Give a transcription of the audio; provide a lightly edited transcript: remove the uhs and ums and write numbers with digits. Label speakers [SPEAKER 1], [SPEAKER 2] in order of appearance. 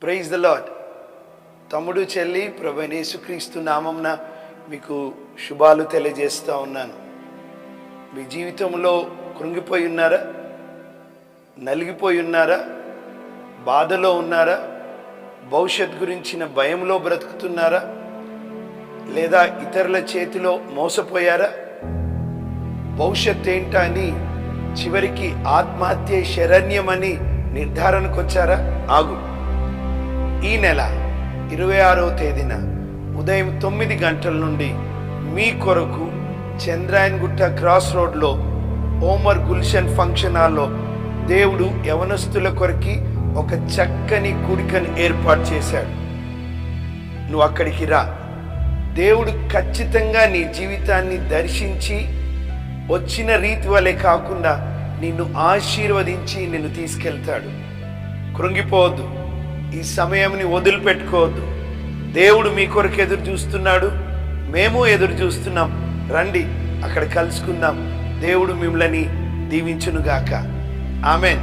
[SPEAKER 1] Praise the lord. తమ్ముడు చెల్లి ప్రభువైన యేసుక్రీస్తు నామమున మీకు శుభాలు తెలియజేస్తూ ఉన్నాను. మీ జీవితంలో కృంగిపోయి ఉన్నారా? నలిగిపోయి ఉన్నారా? బాధలో ఉన్నారా? భవిష్యత్ గురించిన భయంలో బ్రతుకుతున్నారా? లేదా ఇతరుల చేతిలో మోసపోయారా? భవిష్యత్ ఏంటా అని చివరికి ఆత్మహత్య శరణ్యమని నిర్ధారణకు వచ్చారా? ఆగు. ఈ నెల 26వ తేదీన ఉదయం 9 గంటల నుండి మీ కొరకు చంద్రాయన్గుట్ట క్రాస్ రోడ్లో ఓమర్ గుల్షన్ ఫంక్షన్ హాల్లో దేవుడు యవనస్తుల కొరకి ఒక చక్కని కూడికను ఏర్పాటు చేశాడు. నువ్వు అక్కడికి రా. దేవుడు ఖచ్చితంగా నీ జీవితాన్ని దర్శించి వచ్చిన రీతి వలె కాకుండా నిన్ను ఆశీర్వదించి నిన్ను తీసుకెళ్తాడు. కృంగిపోవద్దు. ఈ సమయంని వదిలిపెట్టుకోవద్దు. దేవుడు మీ కొరకు ఎదురు చూస్తున్నాడు. మేము ఎదురు చూస్తున్నాం. రండి, అక్కడ కలుసుకుందాం. దేవుడు మిమ్మల్ని దీవించునుగాక. ఆమేన్.